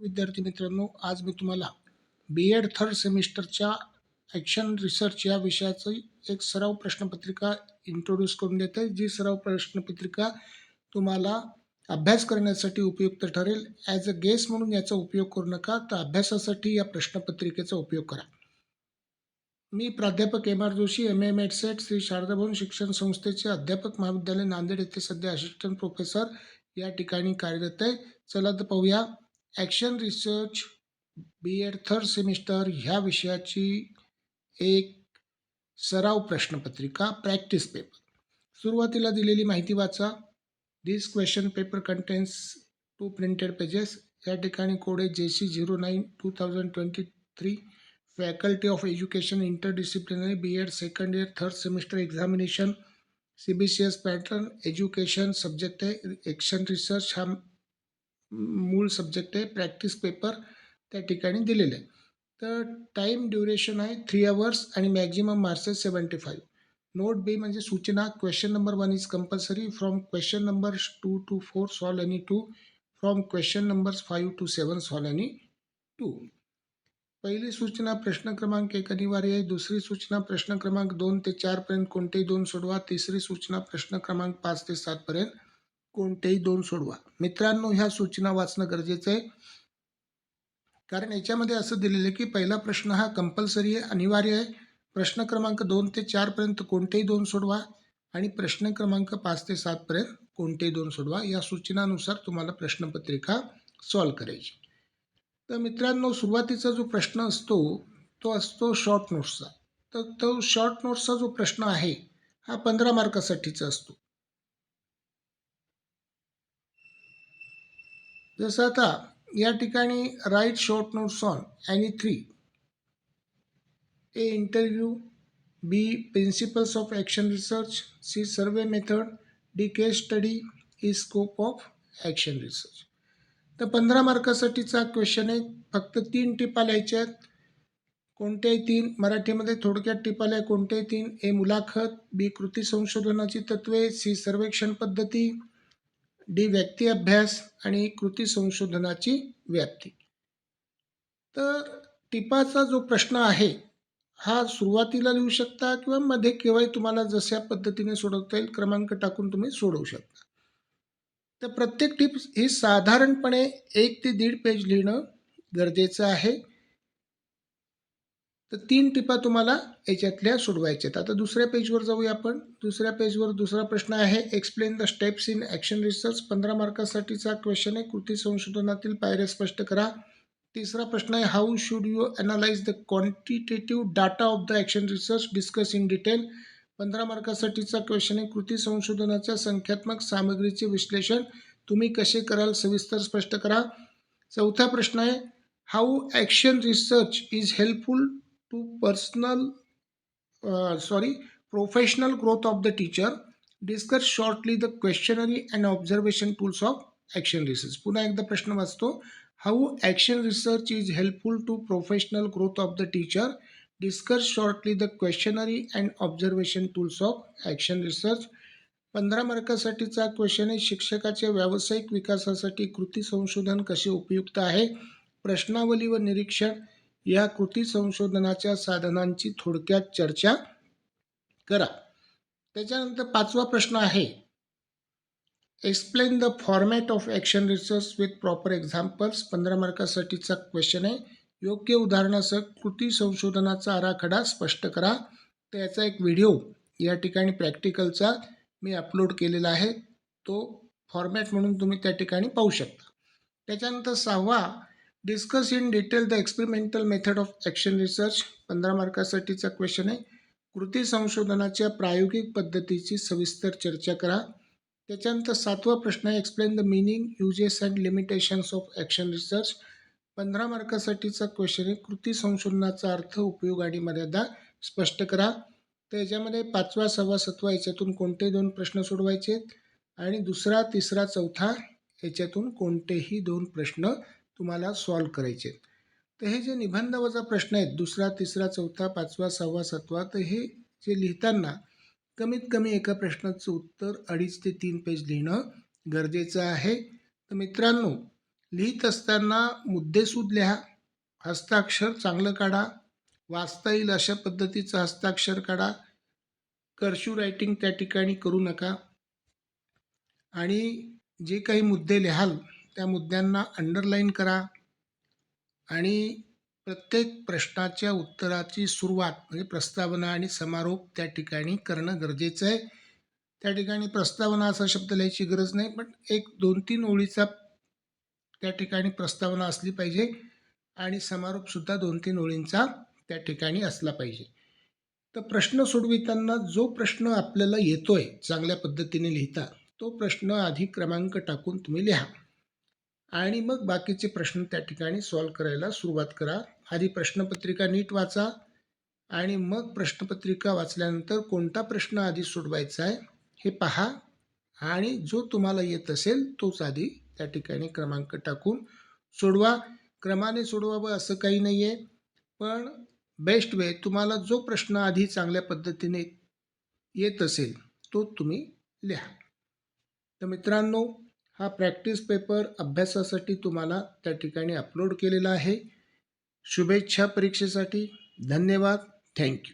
विद्यार्थी मित्रांनो, आज मी तुम्हाला बी एड थर्ड सेमिस्टरच्या ॲक्शन रिसर्च या विषयाची एक सराव प्रश्नपत्रिका इंट्रोड्यूस करून देत आहे. जी सराव प्रश्नपत्रिका तुम्हाला अभ्यास करण्यासाठी उपयुक्त ठरेल. ॲज अ गेस म्हणून याचा उपयोग करू नका, तर अभ्यासासाठी या प्रश्नपत्रिकेचा उपयोग करा. मी प्राध्यापक M R Joshi, M A मेडसेट, श्री शारदा भवन शिक्षण संस्थेचे अध्यापक महाविद्यालय नांदेड येथे सध्या असिस्टंट प्रोफेसर या ठिकाणी कार्यरत आहे. चला तर पाहूया action research B Ed third semester ह्या विषयाची एक सराव प्रश्नपत्रिका प्रॅक्टिस पेपर. सुरुवातीला दिलेली माहिती वाचा. This question paper contains 2 printed pages. या ठिकाणी कोड आहे JC09 2023 faculty of education interdisciplinary B Ed second year third semester examination CBCS pattern education subject आहे. ॲक्शन रिसर्च हा मूळ सब्जेक्ट आहे. प्रॅक्टिस पेपर त्या ठिकाणी दिलेलं आहे. तर टाईम ड्युरेशन आहे 3 आवर्स आणि मॅक्झिमम मार्क्स आहे 75. नोट बी म्हणजे सूचना. Question number 1 is compulsory. From question number 2 to 4 solve any 2. From question number 5 to 7 solve any 2. पहिली सूचना प्रश्न क्रमांक 1 अनिवार्य आहे. दुसरी सूचना प्रश्न क्रमांक 2 ते 4 पर्यंत कोणतेही 2 सोडवा. तिसरी सूचना प्रश्न क्रमांक 5 ते 7 पर्यंत कोणतेही 2 सोडवा. मित्रांनो, ह्या सूचना वाचणं गरजेचं आहे, कारण याच्यामध्ये असं दिलेलं आहे की पहिला प्रश्न हा कंपल्सरी आहे, अनिवार्य आहे. प्रश्न क्रमांक 2 ते 4 पर्यंत कोणतेही 2 सोडवा आणि प्रश्न क्रमांक 5 ते 7 पर्यंत कोणतेही 2 सोडवा. या सूचनानुसार तुम्हाला प्रश्नपत्रिका सॉल्व करायची. तर मित्रांनो, सुरुवातीचा जो प्रश्न असतो तो असतो शॉर्ट नोट्सचा. तर तो शॉर्ट नोट्सचा जो प्रश्न आहे हा 15 मार्कासाठीचा असतो. जसं आता या ठिकाणी write short notes on any 3. A. Interview. B. Principles of action research. C. Survey method. D. Case study. E. Scope of action research. तर 15 मार्कासाठीचा क्वेश्चन आहे. फक्त 3 टिपा लिहायच्या आहेत. कोणत्याही 3 मराठीमध्ये थोडक्यात टिपा लिहा. कोणत्याही 3. ए. मुलाखत. बी. कृती संशोधनाची तत्वे. सी. सर्वेक्षण पद्धती. डी. व्यक्ती अभ्यास आणि कृती संशोधनाची व्याप्ती. तर टिपाचा जो प्रश्न आहे हा सुरुवातीला लिहू शकता किंवा मध्ये केव्हाही तुम्हाला जशा पद्धतीने सोडवता येईल क्रमांक टाकून तुम्ही सोडवू शकता. तर प्रत्येक टिप्स ही साधारणपणे 1 ते 1.5 पेज लिहिणं गरजेचं आहे. तर 3 टिपा तुम्हाला याच्यातल्या सोडवायच्या आहेत. आता दुसऱ्या पेजवर जाऊया आपण. दुसऱ्या पेजवर दुसरा प्रश्न आहे explain the steps in action research. 15 मार्कासाठीचा क्वेश्चन आहे. कृती संशोधनातील पायऱ्या स्पष्ट करा. तिसरा प्रश्न आहे how should you analyse the quantitative data of the action research discuss in detail. 15 मार्कासाठीचा क्वेश्चन आहे कृती संशोधनाच्या संख्यात्मक सामग्रीचे विश्लेषण तुम्ही कसे कराल सविस्तर स्पष्ट करा. चौथा प्रश्न आहे how action research is helpful to professional growth of the teacher. Discuss shortly the questionnaire and observation tools of action research. पुन्हा एकदा प्रश्न वाचतो. How action research is helpful to professional growth of the teacher. Discuss shortly the questionnaire and observation tools of action research. 15 मार्कासाठीचा question आहे शिक्षकाच्या व्यावसायिक विकासासाठी कृती संशोधन कसे उपयुक्त आहे. प्रश्नावली व निरीक्षण या कृती संशोधनाच्या साधनांची थोडक्यात चर्चा करा. त्याच्यानंतर 5वा प्रश्न आहे explain the format of action research with proper examples. 15 मार्कासाठीचा क्वेश्चन आहे. योग्य उदाहरणासह कृती संशोधनाचा आराखडा स्पष्ट करा. तर याचा एक व्हिडिओ या ठिकाणी प्रॅक्टिकलचा मी अपलोड केलेला आहे. तो फॉर्मॅट म्हणून तुम्ही त्या ठिकाणी पाहू शकता. त्याच्यानंतर 6वा discuss in detail the experimental method of action research. 15 मार्कासाठीचा क्वेश्चन आहे. कृती संशोधनाच्या प्रायोगिक पद्धतीची सविस्तर चर्चा करा. त्याच्यानंतर 7वा प्रश्न आहे explain the meaning uses and limitations of action research. 15 मार्कासाठीचा क्वेश्चन आहे कृती संशोधनाचा अर्थ उपयोग आणि मर्यादा स्पष्ट करा. तर याच्यामध्ये 5वा 6वा 7वा याच्यातून कोणते 2 प्रश्न सोडवायचे आहेत आणि दुसरा तिसरा चौथा याच्यातून कोणतेही 2 प्रश्न तुम्हाला सॉल्व करायचे आहेत. तर हे जे निबंध वजा प्रश्न आहेत दुसरा तिसरा चौथा 5वा 6वा 7वा तर हे जे लिहिताना कमीत कमी एका प्रश्नाचं उत्तर 2.5 ते 3 पेज लिहिणं गरजेचं आहे. तर मित्रांनो, लिहित असताना मुद्देसूद लिहा, हस्ताक्षर चांगलं काढा, वाचता येईल अशा पद्धतीचं हस्ताक्षर काढा. कर्सिव्ह रायटिंग त्या ठिकाणी करू नका. आणि जे काही मुद्दे लिहाल त्या मुद्द्यांना अंडरलाईन करा. आणि प्रत्येक प्रश्नाच्या उत्तराची सुरुवात म्हणजे प्रस्तावना आणि समारोप त्या ठिकाणी करणं गरजेचं आहे. त्या ठिकाणी प्रस्तावना असा शब्द लिहायची गरज नाही, पण एक 2-3 ओळीचा त्या ठिकाणी प्रस्तावना असली पाहिजे आणि समारोपसुद्धा 2-3 ओळींचा त्या ठिकाणी असला पाहिजे. तर प्रश्न सोडविताना जो प्रश्न आपल्याला येतोय चांगल्या पद्धतीने लिहिता, तो प्रश्न आधी क्रमांक टाकून तुम्ही लिहा आणि मग बाकीचे प्रश्न त्या ठिकाणी सॉल्व्ह करायला सुरुवात करा. आधी प्रश्नपत्रिका नीट वाचा आणि मग प्रश्नपत्रिका वाचल्यानंतर कोणता प्रश्न आधी सोडवायचा आहे हे पहा आणि जो तुम्हाला येत असेल तोच आधी त्या ठिकाणी क्रमांक टाकून सोडवा. क्रमाने सोडवावं असं काही नाही आहे, पण बेस्ट वे तुम्हाला जो प्रश्न आधी चांगल्या पद्धतीने येत असेल तो तुम्ही लिहा. तर मित्रांनो, हा प्रॅक्टिस पेपर अभ्यासासाठी तुम्हाला त्या ठिकाणी अपलोड केलेला आहे. शुभेच्छा परीक्षेसाठी. धन्यवाद. थँक्यू.